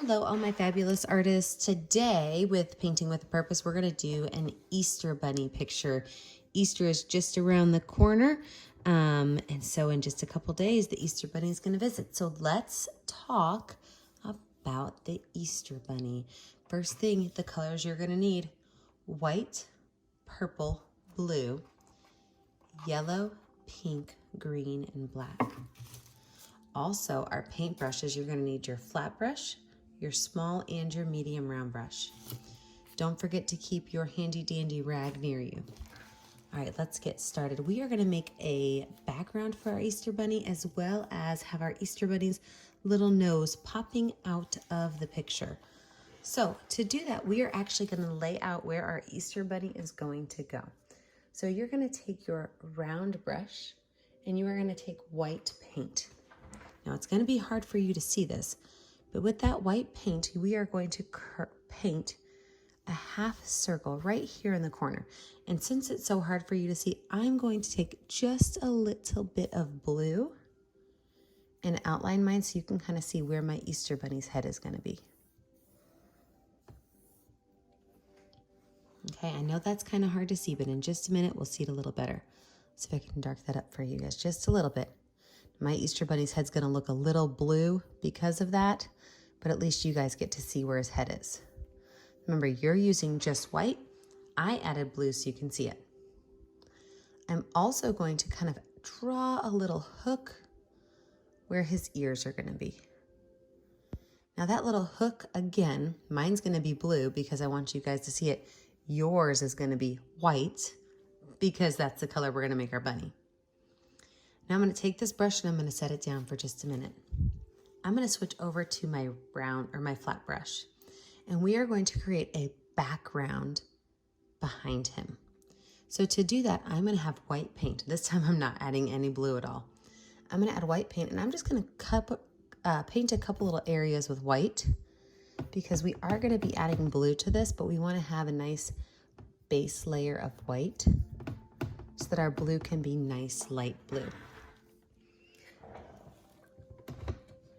Hello, all my fabulous artists. Today with Painting with a Purpose, we're going to do an Easter bunny picture. Easter is just around the corner. And so in just a couple days, the Easter bunny is going to visit. So let's talk about the Easter bunny. First thing, the colors you're going to need: white, purple, blue, yellow, pink, green, and black. Also, our paintbrushes, you're going to need your flat brush, your small, and your medium round brush. Don't forget to keep your handy dandy rag near you. All right, let's get started. We are going to make a background for our Easter bunny, as well as have our Easter bunny's little nose popping out of the picture. So to do that, we are actually going to lay out where our Easter bunny is going to go. So you're going to take your round brush and you are going to take white paint. Now it's going to be hard for you to see this, but with that white paint, we are going to paint a half circle right here in the corner. And since it's so hard for you to see, I'm going to take just a little bit of blue and outline mine so you can kind of see where my Easter bunny's head is going to be. Okay, I know that's kind of hard to see, but in just a minute, we'll see it a little better. See if I can dark that up for you guys just a little bit. My Easter bunny's head's going to look a little blue because of that, but at least you guys get to see where his head is. Remember, you're using just white. I added blue so you can see it. I'm also going to kind of draw a little hook where his ears are going to be. Now that little hook, again, mine's going to be blue because I want you guys to see it. Yours is going to be white because that's the color we're going to make our bunny. Now I'm going to take this brush and I'm going to set it down for just a minute. I'm going to switch over to my round or my flat brush, and we are going to create a background behind him. So to do that, I'm going to have white paint. This time I'm not adding any blue at all. I'm going to add white paint, and I'm just going to paint a couple little areas with white because we are going to be adding blue to this, but we want to have a nice base layer of white so that our blue can be nice light blue.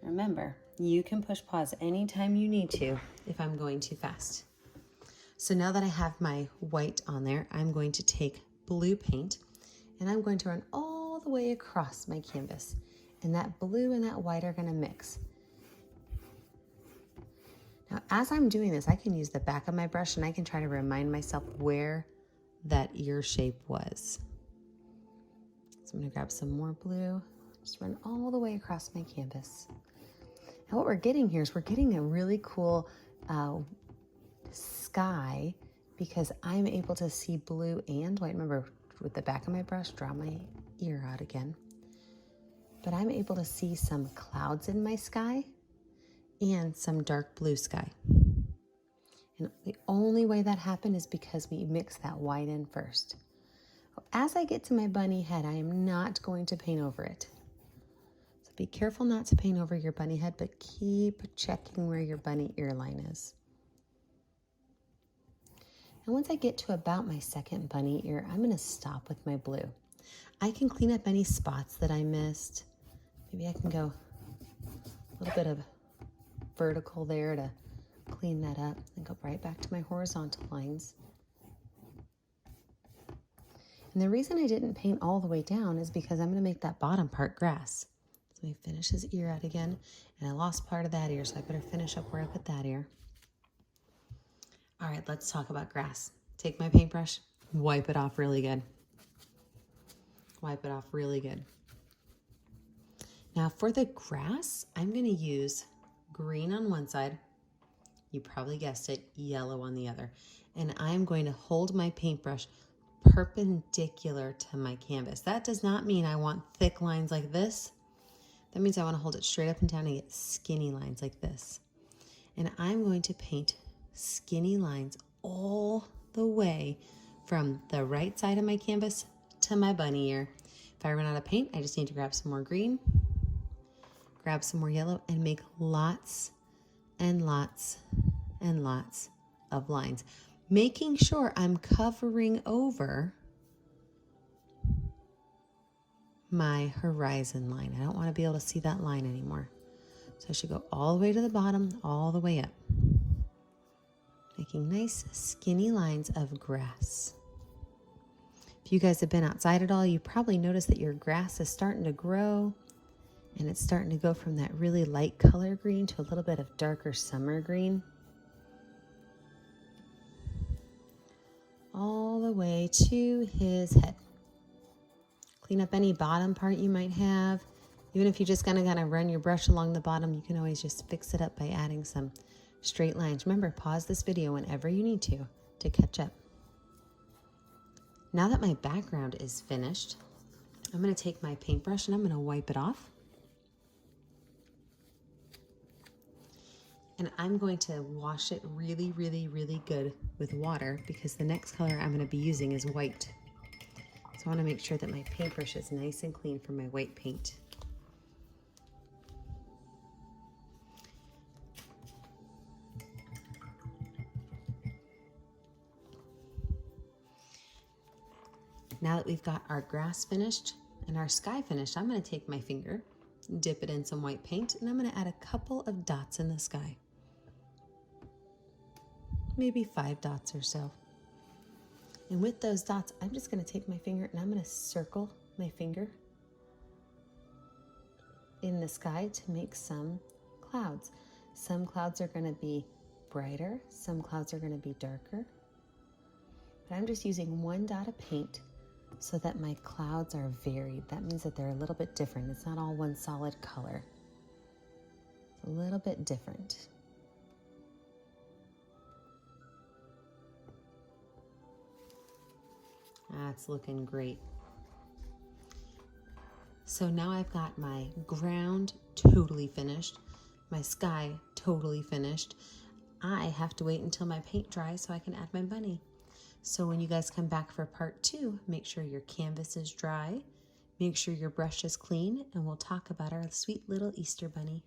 Remember, you can push pause anytime you need to if I'm going too fast. So now that I have my white on there, I'm going to take blue paint and I'm going to run all the way across my canvas. And that blue and that white are going to mix. Now, as I'm doing this, I can use the back of my brush and I can try to remind myself where that ear shape was. So I'm going to grab some more blue, just run all the way across my canvas. Now what we're getting here is we're getting a really cool sky because I'm able to see blue and white. Remember, with the back of my brush, draw my ear out again. But I'm able to see some clouds in my sky and some dark blue sky. And the only way that happened is because we mix that white in first. As I get to my bunny head, I am not going to paint over it. So be careful not to paint over your bunny head, but keep checking where your bunny ear line is. And once I get to about my second bunny ear, I'm going to stop with my blue. I can clean up any spots that I missed. Maybe I can go a little bit of vertical there to clean that up and go right back to my horizontal lines. And the reason I didn't paint all the way down is because I'm going to make that bottom part grass. So let me finish his ear out again. And I lost part of that ear, so I better finish up where I put that ear. All right, let's talk about grass. Take my paintbrush, wipe it off really good. Wipe it off really good. Now for the grass, I'm going to use green on one side. You probably guessed it, yellow on the other. And I'm going to hold my paintbrush perpendicular to my canvas. That does not mean I want thick lines like this. That means I want to hold it straight up and down and get skinny lines like this. And I'm going to paint skinny lines all the way from the right side of my canvas to my bunny ear. If I run out of paint, I just need to grab some more green, grab some more yellow, and make lots and lots and lots of lines, making sure I'm covering over my horizon line. I don't want to be able to see that line anymore. So I should go all the way to the bottom, all the way up. Making nice skinny lines of grass. If you guys have been outside at all, you probably noticed that your grass is starting to grow, and it's starting to go from that really light color green to a little bit of darker summer green. All the way to his head. Clean up any bottom part you might have. Even if you just kind of run your brush along the bottom, you can always just fix it up by adding some straight lines. Remember, pause this video whenever you need to catch up. Now that my background is finished, I'm going to take my paintbrush and I'm going to wipe it off. And I'm going to wash it really, really, really good with water because the next color I'm going to be using is white. So I want to make sure that my paintbrush is nice and clean for my white paint. Now that we've got our grass finished and our sky finished, I'm going to take my finger, dip it in some white paint, and I'm going to add a couple of dots in the sky. Maybe 5 dots or so. And with those dots, I'm just going to take my finger and I'm going to circle my finger in the sky to make some clouds. Some clouds are going to be brighter, some clouds are going to be darker. But I'm just using 1 dot of paint so that my clouds are varied. That means that they're a little bit different. It's not all one solid color. It's a little bit different. That's looking great. So now I've got my ground totally finished, my sky totally finished. I have to wait until my paint dries so I can add my bunny. So when you guys come back for part 2, make sure your canvas is dry, make sure your brush is clean, and we'll talk about our sweet little Easter bunny.